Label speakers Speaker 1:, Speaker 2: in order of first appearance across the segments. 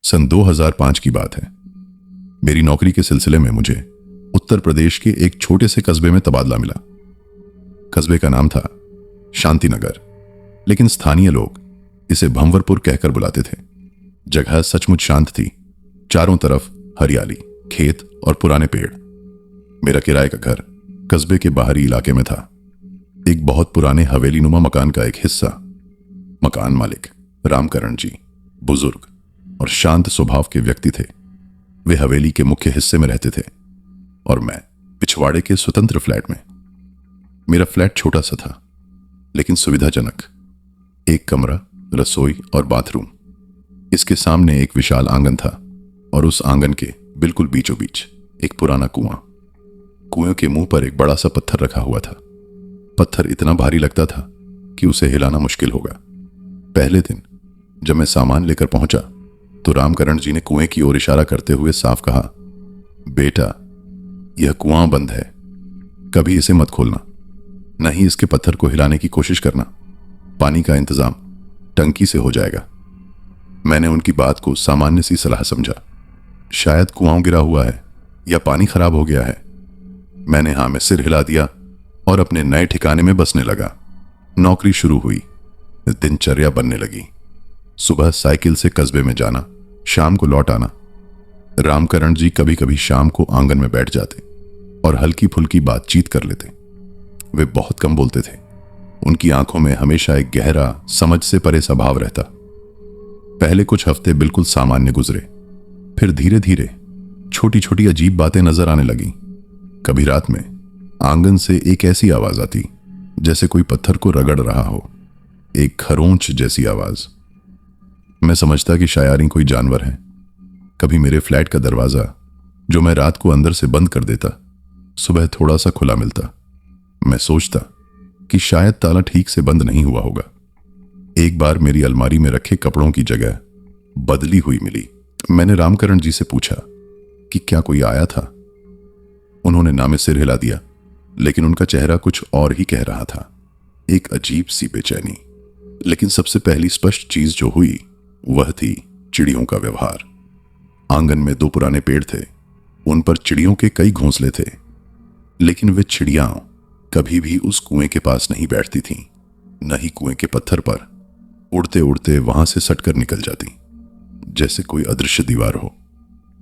Speaker 1: सन 2005 की बात है। मेरी नौकरी के सिलसिले में मुझे उत्तर प्रदेश के एक छोटे से कस्बे में तबादला मिला। कस्बे का नाम था शांतिनगर, लेकिन स्थानीय लोग इसे भंवरपुर कहकर बुलाते थे। जगह सचमुच शांत थी, चारों तरफ हरियाली, खेत और पुराने पेड़। मेरा किराए का घर कस्बे के बाहरी इलाके में था, एक बहुत पुराने हवेली नुमा मकान का एक हिस्सा। मकान मालिक रामकरण जी बुजुर्ग और शांत स्वभाव के व्यक्ति थे। वे हवेली के मुख्य हिस्से में रहते थे और मैं पिछवाड़े के स्वतंत्र फ्लैट में। मेरा फ्लैट छोटा सा था लेकिन सुविधाजनक। एक कमरा, रसोई और बाथरूम। इसके सामने एक विशाल आंगन था और उस आंगन के बिल्कुल बीचों बीच एक पुराना कुआं। कुएं के मुंह पर एक बड़ा सा पत्थर रखा हुआ था। पत्थर इतना भारी लगता था कि उसे हिलाना मुश्किल होगा। पहले दिन जब मैं सामान लेकर पहुंचा तो रामकरण जी ने कुएं की ओर इशारा करते हुए साफ कहा, बेटा, यह कुआं बंद है, कभी इसे मत खोलना, न ही इसके पत्थर को हिलाने की कोशिश करना। पानी का इंतजाम टंकी से हो जाएगा। मैंने उनकी बात को सामान्य सी सलाह समझा। शायद कुआं गिरा हुआ है या पानी खराब हो गया है। मैंने हाँ में सिर हिला दिया और अपने नए ठिकाने में बसने लगा। नौकरी शुरू हुई, दिनचर्या बनने लगी। सुबह साइकिल से कस्बे में जाना, शाम को लौट आना। रामकरण जी कभी कभी शाम को आंगन में बैठ जाते और हल्की फुल्की बातचीत कर लेते। वे बहुत कम बोलते थे। उनकी आंखों में हमेशा एक गहरा, समझ से परे सा भाव रहता। पहले कुछ हफ्ते बिल्कुल सामान्य गुजरे, फिर धीरे धीरे छोटी छोटी अजीब बातें नजर आने लगी। कभी रात में आंगन से एक ऐसी आवाज आती जैसे कोई पत्थर को रगड़ रहा हो, एक खरोंच जैसी आवाज। मैं समझता कि शायद कोई जानवर है। कभी मेरे फ्लैट का दरवाजा, जो मैं रात को अंदर से बंद कर देता, सुबह थोड़ा सा खुला मिलता। मैं सोचता कि शायद ताला ठीक से बंद नहीं हुआ होगा। एक बार मेरी अलमारी में रखे कपड़ों की जगह बदली हुई मिली। मैंने रामकरण जी से पूछा कि क्या कोई आया था। उन्होंने ना में सिर हिला दिया, लेकिन उनका चेहरा कुछ और ही कह रहा था, एक अजीब सी बेचैनी। लेकिन सबसे पहली स्पष्ट चीज जो हुई वह थी चिड़ियों का व्यवहार। आंगन में दो पुराने पेड़ थे, उन पर चिड़ियों के कई घोंसले थे, लेकिन वे चिड़ियां कभी भी उस कुएं के पास नहीं बैठती थीं, न ही कुएं के पत्थर पर। उड़ते उड़ते वहां से सटकर निकल जाती, जैसे कोई अदृश्य दीवार हो।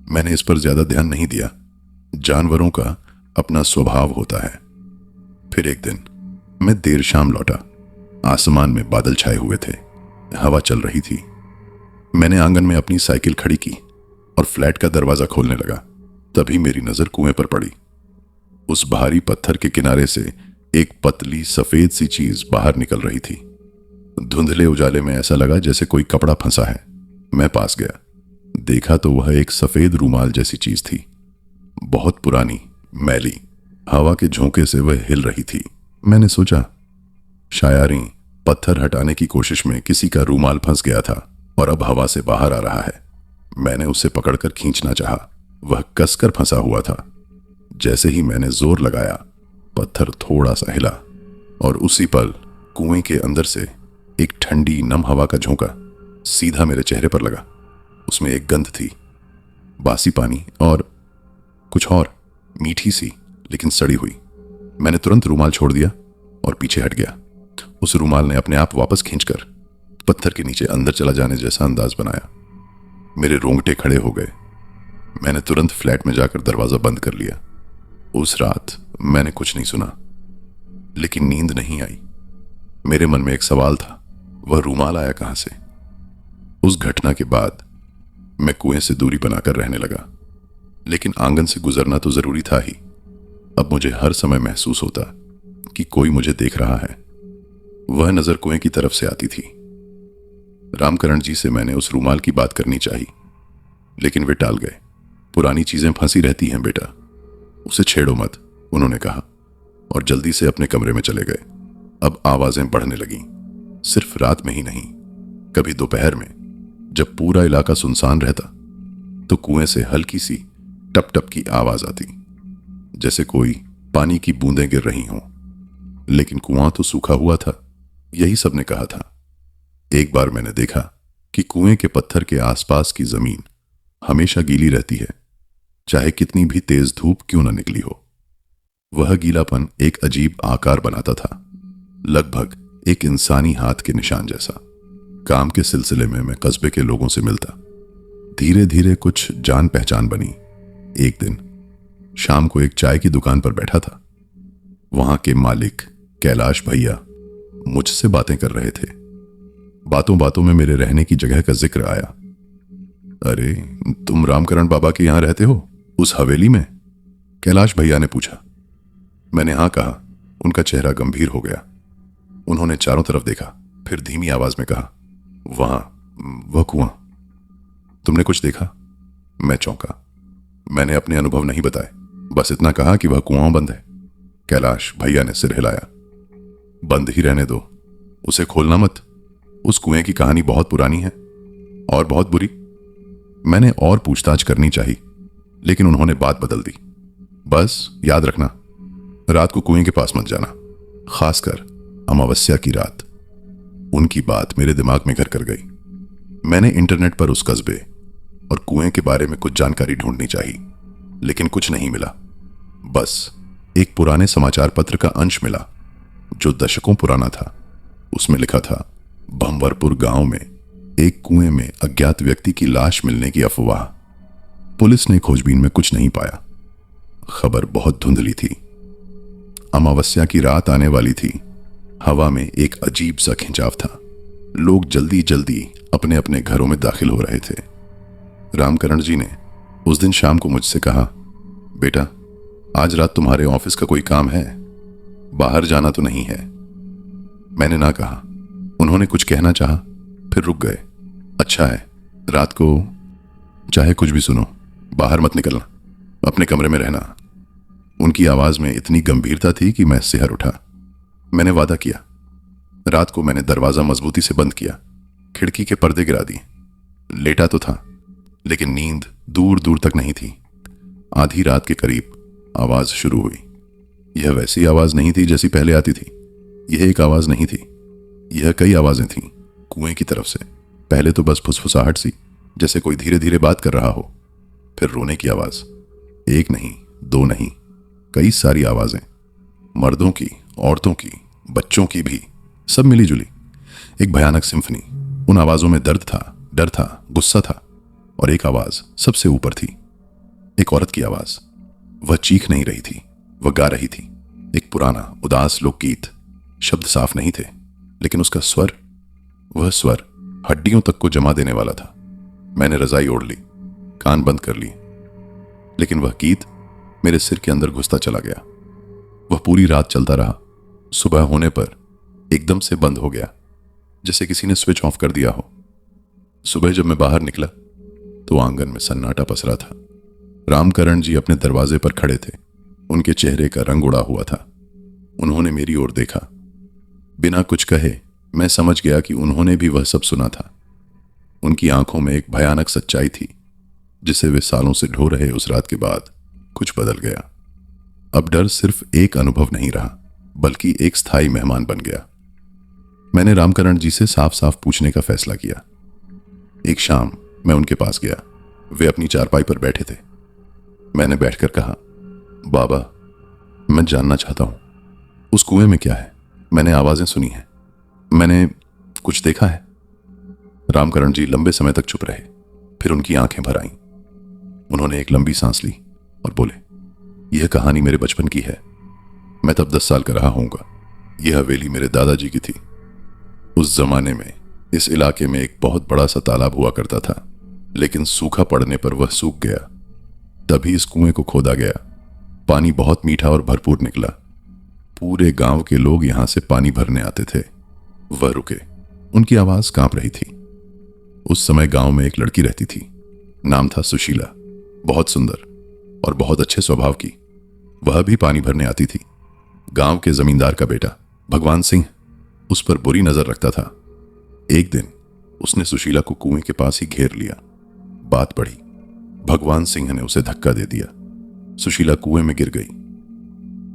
Speaker 1: मैंने इस पर ज्यादा ध्यान नहीं दिया। जानवरों का अपना स्वभाव होता है। फिर एक दिन मैं देर शाम लौटा। आसमान में बादल छाए हुए थे, हवा चल रही थी। मैंने आंगन में अपनी साइकिल खड़ी की और फ्लैट का दरवाजा खोलने लगा। तभी मेरी नजर कुएं पर पड़ी। उस भारी पत्थर के किनारे से एक पतली सफेद सी चीज बाहर निकल रही थी। धुंधले उजाले में ऐसा लगा जैसे कोई कपड़ा फंसा है। मैं पास गया, देखा तो वह एक सफेद रूमाल जैसी चीज थी, बहुत पुरानी, मैली। हवा के झोंके से वह हिल रही थी। मैंने सोचा शायद पत्थर हटाने की कोशिश में किसी का रूमाल फंस गया था और अब हवा से बाहर आ रहा है। मैंने उसे पकड़कर खींचना चाहा, वह कसकर फंसा हुआ था। जैसे ही मैंने जोर लगाया, पत्थर थोड़ा सा हिला और उसी पल कुएं के अंदर से एक ठंडी नम हवा का झोंका सीधा मेरे चेहरे पर लगा। उसमें एक गंध थी, बासी पानी और कुछ और, मीठी सी लेकिन सड़ी हुई। मैंने तुरंत रूमाल छोड़ दिया और पीछे हट गया। उस रूमाल ने अपने आप वापस खींचकर पत्थर के नीचे अंदर चला जाने जैसा अंदाज बनाया। मेरे रोंगटे खड़े हो गए। मैंने तुरंत फ्लैट में जाकर दरवाजा बंद कर लिया। उस रात मैंने कुछ नहीं सुना, लेकिन नींद नहीं आई। मेरे मन में एक सवाल था, वह रूमाल आया कहां से? उस घटना के बाद मैं कुएं से दूरी बनाकर रहने लगा, लेकिन आंगन से गुजरना तो जरूरी था ही। अब मुझे हर समय महसूस होता कि कोई मुझे देख रहा है। वह नजर कुएं की तरफ से आती थी। रामकरण जी से मैंने उस रूमाल की बात करनी चाहिए, लेकिन वे टाल गए। पुरानी चीजें फंसी रहती हैं बेटा, उसे छेड़ो मत, उन्होंने कहा और जल्दी से अपने कमरे में चले गए। अब आवाजें बढ़ने लगीं, सिर्फ रात में ही नहीं, कभी दोपहर में जब पूरा इलाका सुनसान रहता तो कुएं से हल्की सी टप टप की आवाज आती, जैसे कोई पानी की बूंदें गिर रही हों। लेकिन कुआं तो सूखा हुआ था, यही सबने कहा था। एक बार मैंने देखा कि कुएं के पत्थर के आसपास की जमीन हमेशा गीली रहती है, चाहे कितनी भी तेज धूप क्यों न निकली हो। वह गीलापन एक अजीब आकार बनाता था, लगभग एक इंसानी हाथ के निशान जैसा। काम के सिलसिले में मैं कस्बे के लोगों से मिलता, धीरे धीरे कुछ जान पहचान बनी। एक दिन शाम को एक चाय की दुकान पर बैठा था। वहां के मालिक कैलाश भैया मुझसे बातें कर रहे थे। बातों बातों में मेरे रहने की जगह का जिक्र आया। अरे, तुम रामकरण बाबा के यहां रहते हो, उस हवेली में? कैलाश भैया ने पूछा। मैंने हाँ कहा। उनका चेहरा गंभीर हो गया। उन्होंने चारों तरफ देखा, फिर धीमी आवाज में कहा, वहां, वह कुआं। तुमने कुछ देखा? मैं चौंका। मैंने अपने अनुभव नहीं बताए, बस इतना कहा कि वह कुआं बंद है। कैलाश भैया ने सिर हिलाया। बंद ही रहने दो, उसे खोलना मत। उस कुएं की कहानी बहुत पुरानी है और बहुत बुरी। मैंने और पूछताछ करनी चाहिए, लेकिन उन्होंने बात बदल दी। बस याद रखना, रात को कुएं के पास मत जाना, खासकर अमावस्या की रात। उनकी बात मेरे दिमाग में घर कर गई। मैंने इंटरनेट पर उस कस्बे और कुएं के बारे में कुछ जानकारी ढूंढनी चाहिए, लेकिन कुछ नहीं मिला। बस एक पुराने समाचार पत्र का अंश मिला जो दशकों पुराना था। उसमें लिखा था, भंवरपुर गांव में एक कुएं में अज्ञात व्यक्ति की लाश मिलने की अफवाह। पुलिस ने खोजबीन में कुछ नहीं पाया। खबर बहुत धुंधली थी। अमावस्या की रात आने वाली थी। हवा में एक अजीब सा खिंचाव था। लोग जल्दी जल्दी अपने अपने घरों में दाखिल हो रहे थे। रामकरण जी ने उस दिन शाम को मुझसे कहा, बेटा, आज रात तुम्हारे ऑफिस का कोई काम है? बाहर जाना तो नहीं है? मैंने ना कहा। उन्होंने कुछ कहना चाहा, फिर रुक गए। अच्छा है, रात को चाहे कुछ भी सुनो, बाहर मत निकलना, अपने कमरे में रहना। उनकी आवाज में इतनी गंभीरता थी कि मैं सिहर उठा। मैंने वादा किया। रात को मैंने दरवाजा मजबूती से बंद किया, खिड़की के पर्दे गिरा दिए। लेटा तो था, लेकिन नींद दूर दूर तक नहीं थी। आधी रात के करीब आवाज शुरू हुई। यह वैसी आवाज नहीं थी जैसी पहले आती थी। यह एक आवाज नहीं थी, यह कई आवाजें थीं कुएं की तरफ से। पहले तो बस फुसफुसाहट सी, जैसे कोई धीरे धीरे बात कर रहा हो। फिर रोने की आवाज, एक नहीं, दो नहीं, कई सारी आवाजें, मर्दों की, औरतों की, बच्चों की भी, सब मिली जुली। एक भयानक सिम्फनी। उन आवाजों में दर्द था, डर था, गुस्सा था, और एक आवाज सबसे ऊपर थी, एक औरत की आवाज। वह चीख नहीं रही थी, वह गा रही थी एक पुराना उदास लोकगीत। शब्द साफ नहीं थे, लेकिन उसका स्वर, वह स्वर हड्डियों तक को जमा देने वाला था। मैंने रजाई ओढ़ ली, कान बंद कर लिए, लेकिन वह गीत मेरे सिर के अंदर घुसता चला गया। वह पूरी रात चलता रहा। सुबह होने पर एकदम से बंद हो गया, जैसे किसी ने स्विच ऑफ कर दिया हो। सुबह जब मैं बाहर निकला तो आंगन में सन्नाटा पसरा था। रामकरण जी अपने दरवाजे पर खड़े थे। उनके चेहरे का रंग उड़ा हुआ था। उन्होंने मेरी ओर देखा। बिना कुछ कहे मैं समझ गया कि उन्होंने भी वह सब सुना था। उनकी आंखों में एक भयानक सच्चाई थी, जिसे वे सालों से ढो रहे उस रात के बाद कुछ बदल गया। अब डर सिर्फ एक अनुभव नहीं रहा, बल्कि एक स्थायी मेहमान बन गया। मैंने रामकरण जी से साफ साफ पूछने का फैसला किया। एक शाम मैं उनके पास गया। वे अपनी चारपाई पर बैठे थे। मैंने बैठकर कहा, बाबा, मैं जानना चाहता हूं, उस कुएं में क्या है? मैंने आवाजें सुनी हैं, मैंने कुछ देखा है। रामकरण जी लंबे समय तक चुप रहे, फिर उनकी आंखें भर आईं। उन्होंने एक लंबी सांस ली और बोले, यह कहानी मेरे बचपन की है। मैं तब 10 साल का रहा होऊंगा। यह हवेली मेरे दादाजी की थी। उस जमाने में इस इलाके में एक बहुत बड़ा सा तालाब हुआ करता था, लेकिन सूखा पड़ने पर वह सूख गया। तभी इस कुएं को खोदा गया। पानी बहुत मीठा और भरपूर निकला। पूरे गांव के लोग यहां से पानी भरने आते थे। वह रुके। उनकी आवाज कांप रही थी। उस समय गांव में एक लड़की रहती थी। नाम था सुशीला। बहुत सुंदर और बहुत अच्छे स्वभाव की। वह भी पानी भरने आती थी। गांव के जमींदार का बेटा भगवान सिंह उस पर बुरी नजर रखता था। एक दिन उसने सुशीला को कुएं के पास ही घेर लिया। बात बढ़ी। भगवान सिंह ने उसे धक्का दे दिया। सुशीला कुएं में गिर गई।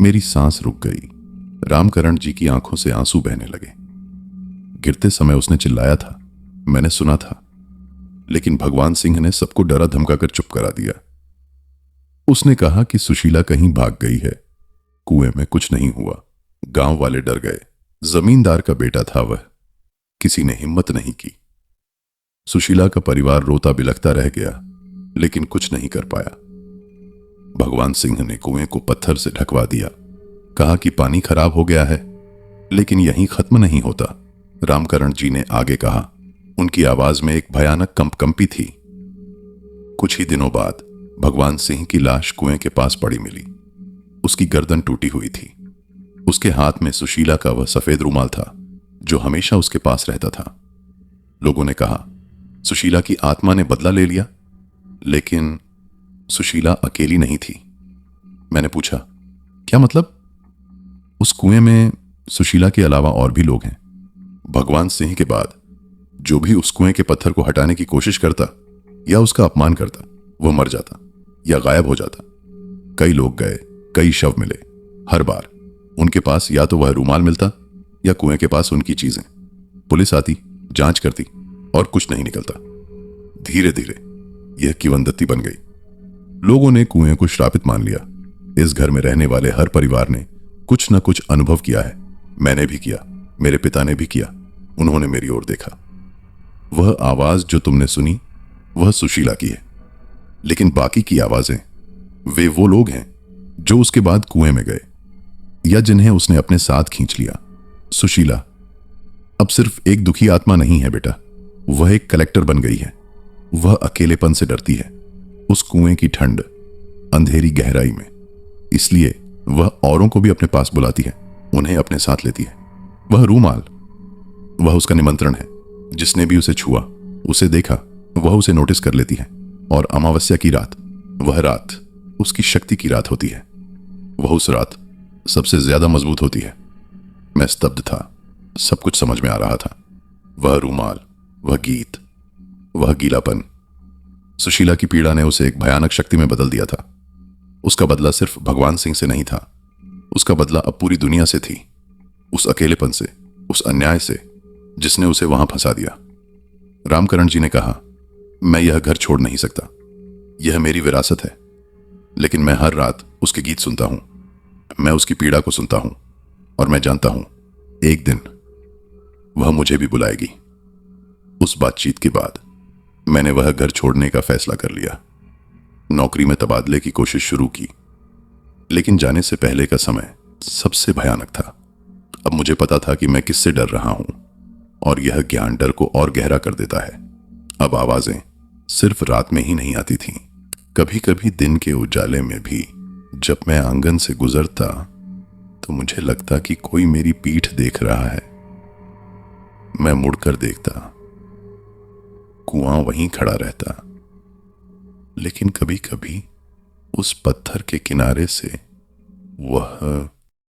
Speaker 1: मेरी सांस रुक गई। रामकरण जी की आंखों से आंसू बहने लगे। गिरते समय उसने चिल्लाया था, मैंने सुना था, लेकिन भगवान सिंह ने सबको डरा धमकाकर चुप करा दिया। उसने कहा कि सुशीला कहीं भाग गई है, कुएं में कुछ नहीं हुआ। गांव वाले डर गए। जमींदार का बेटा था वह, किसी ने हिम्मत नहीं की। सुशीला का परिवार रोता बिलखता रह गया, लेकिन कुछ नहीं कर पाया। भगवान सिंह ने कुएं को पत्थर से ढकवा दिया, कहा कि पानी खराब हो गया है, लेकिन यहीं खत्म नहीं होता। रामकरण जी ने आगे कहा। उनकी आवाज में एक भयानक कंपकंपी थी। कुछ ही दिनों बाद भगवान सिंह की लाश कुएं के पास पड़ी मिली। उसकी गर्दन टूटी हुई थी। उसके हाथ में सुशीला का वह सफेद रुमाल था जो हमेशा उसके पास रहता था। लोगों ने कहा सुशीला की आत्मा ने बदला ले लिया, लेकिन सुशीला अकेली नहीं थी। मैंने पूछा, क्या मतलब? उस कुएं में सुशीला के अलावा और भी लोग हैं। भगवान सिंह के बाद जो भी उस कुएं के पत्थर को हटाने की कोशिश करता या उसका अपमान करता, वह मर जाता या गायब हो जाता। कई लोग गए, कई शव मिले। हर बार उनके पास या तो वह रूमाल मिलता या कुएं के पास उनकी चीजें। पुलिस आती, जांच करती और कुछ नहीं निकलता। धीरे धीरे यह किंवदंती बन गई। लोगों ने कुएं को श्रापित मान लिया। इस घर में रहने वाले हर परिवार ने कुछ न कुछ अनुभव किया है। मैंने भी किया, मेरे पिता ने भी किया। उन्होंने मेरी ओर देखा। वह आवाज जो तुमने सुनी वह सुशीला की है, लेकिन बाकी की आवाजें वे वो लोग हैं जो उसके बाद कुएं में गए या जिन्हें उसने अपने साथ खींच लिया। सुशीला अब सिर्फ एक दुखी आत्मा नहीं है बेटा, वह एक कलेक्टर बन गई है। वह अकेलेपन से डरती है, उस कुएं की ठंड, अंधेरी गहराई में। इसलिए वह औरों को भी अपने पास बुलाती है, उन्हें अपने साथ लेती है। वह रूमाल, वह उसका निमंत्रण है। जिसने भी उसे छुआ, उसे देखा, वह उसे नोटिस कर लेती है। और अमावस्या की रात, वह रात उसकी शक्ति की रात होती है। वह उस रात सबसे ज्यादा मजबूत होती है। मैं स्तब्ध था। सब कुछ समझ में आ रहा था। वह रूमाल, वह गीत, वह गीलापन। सुशीला की पीड़ा ने उसे एक भयानक शक्ति में बदल दिया था। उसका बदला सिर्फ भगवान सिंह से नहीं था, उसका बदला अब पूरी दुनिया से थी। उस अकेलेपन से, उस अन्याय से जिसने उसे वहां फंसा दिया। रामकरण जी ने कहा, मैं यह घर छोड़ नहीं सकता, यह मेरी विरासत है। लेकिन मैं हर रात उसके गीत सुनता हूं, मैं उसकी पीड़ा को सुनता हूं, और मैं जानता हूं एक दिन वह मुझे भी बुलाएगी। उस बातचीत के बाद मैंने वह घर छोड़ने का फैसला कर लिया। नौकरी में तबादले की कोशिश शुरू की, लेकिन जाने से पहले का समय सबसे भयानक था। अब मुझे पता था कि मैं किससे डर रहा हूं, और यह ज्ञान डर को और गहरा कर देता है। अब आवाजें सिर्फ रात में ही नहीं आती थीं, कभी कभी दिन के उजाले में भी। जब मैं आंगन से गुजरता तो मुझे लगता कि कोई मेरी पीठ देख रहा है। मैं मुड़कर देखता, कुआं वहीं खड़ा रहता, लेकिन कभी कभी उस पत्थर के किनारे से वह